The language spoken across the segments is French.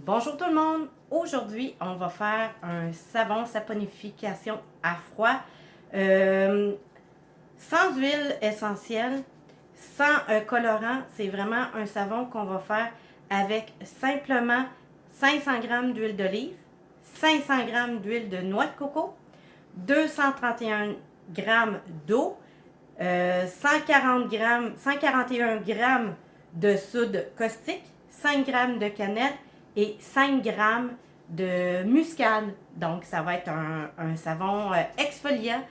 Bonjour tout le monde! Aujourd'hui, on va faire un savon saponification à froid sans huile essentielle, sans colorant. C'est vraiment un savon qu'on va faire avec simplement 500 g d'huile d'olive, 500 g d'huile de noix de coco, 231 g d'eau, 141 g de soude caustique, 5 g de cannelle et 5 g de muscade. Donc, ça va être un savon exfoliant,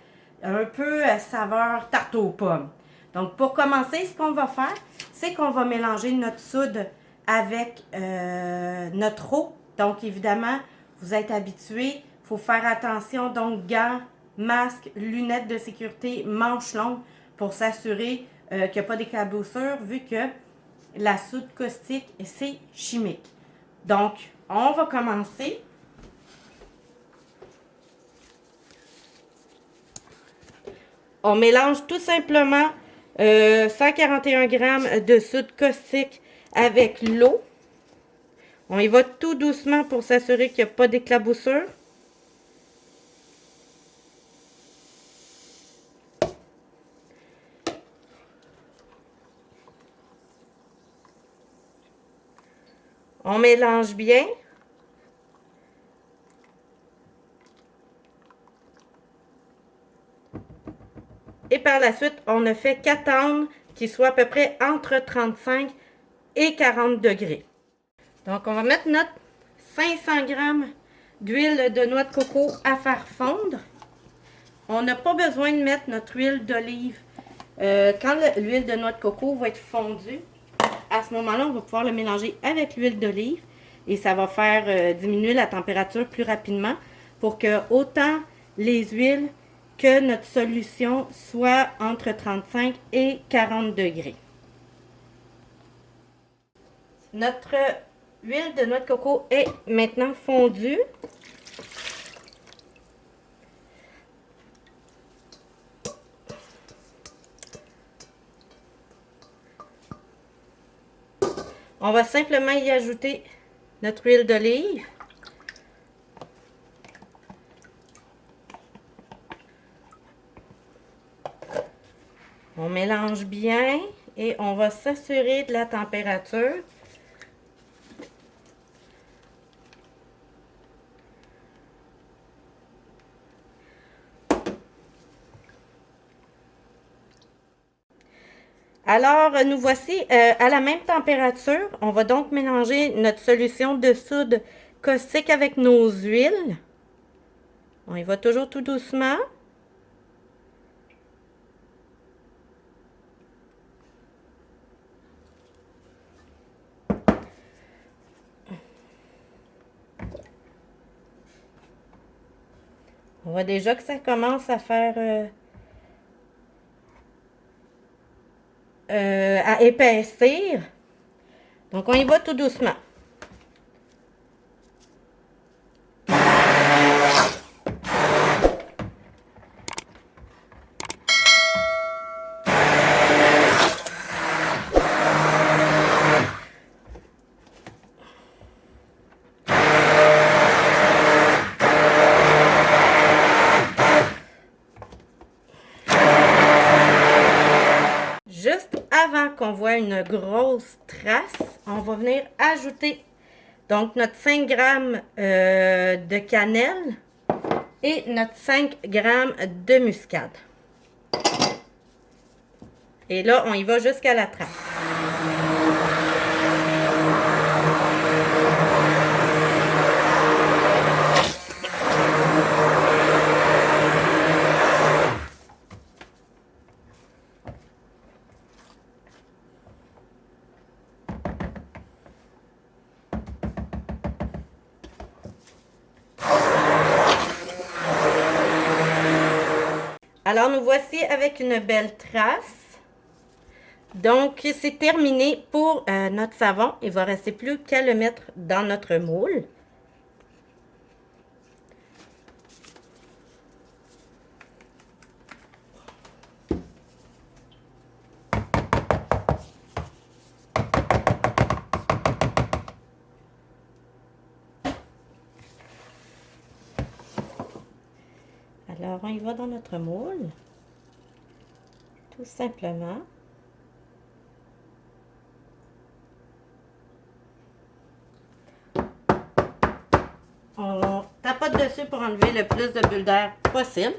un peu saveur tarte aux pommes. Donc, pour commencer, ce qu'on va faire, c'est qu'on va mélanger notre soude avec notre eau. Donc, évidemment, vous êtes habitués, il faut faire attention. Donc, gants, masque, lunettes de sécurité, manches longues pour s'assurer qu'il n'y a pas d'éclaboussure vu que la soude caustique, c'est chimique. Donc, on va commencer. On mélange tout simplement 141 g de soude caustique avec l'eau. On y va tout doucement pour s'assurer qu'il n'y a pas d'éclaboussure. On mélange bien. Et par la suite, on ne fait qu'attendre qu'il soit à peu près entre 35 et 40 degrés. Donc, on va mettre notre 500 g d'huile de noix de coco à faire fondre. On n'a pas besoin de mettre notre huile d'olive. Quand l'huile de noix de coco va être fondue, à ce moment-là, on va pouvoir le mélanger avec l'huile d'olive et ça va faire diminuer la température plus rapidement pour que autant les huiles que notre solution soit entre 35 et 40 degrés. Notre huile de noix de coco est maintenant fondue. On va simplement y ajouter notre huile d'olive. On mélange bien et on va s'assurer de la température. Alors, nous voici à la même température. On va donc mélanger notre solution de soude caustique avec nos huiles. On y va toujours tout doucement. On voit déjà que ça commence à faire à épaissir. Donc, on y va tout doucement. Juste avant qu'on voit une grosse trace, on va venir ajouter donc notre 5 g de cannelle et notre 5 g de muscade. Et là, on y va jusqu'à la trace. Alors, nous voici avec une belle trace. Donc, c'est terminé pour notre savon. Il ne va rester plus qu'à le mettre dans notre moule. Alors, on y va dans notre moule. Tout simplement. On tapote dessus pour enlever le plus de bulles d'air possible.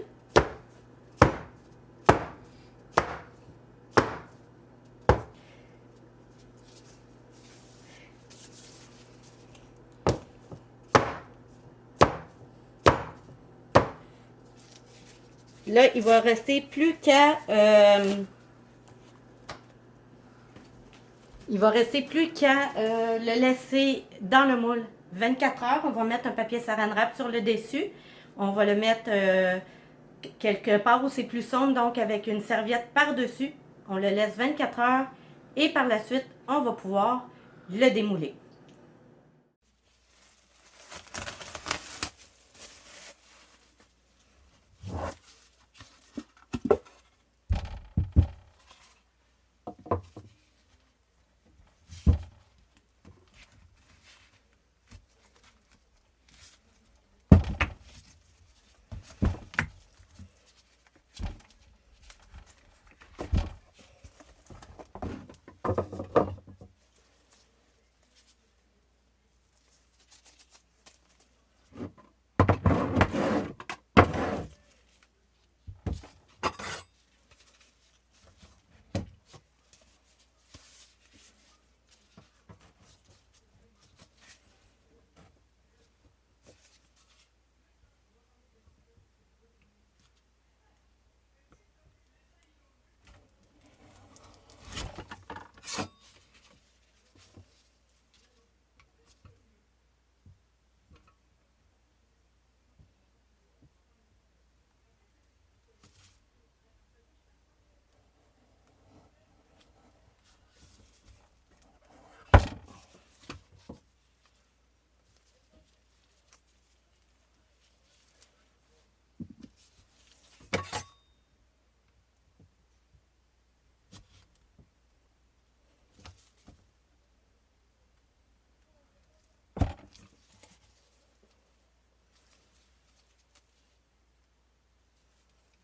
Là, il va rester plus qu'à le laisser dans le moule 24 heures. On va mettre un papier saran wrap sur le dessus. On va le mettre quelque part où c'est plus sombre, donc avec une serviette par-dessus. On le laisse 24 heures et par la suite, on va pouvoir le démouler.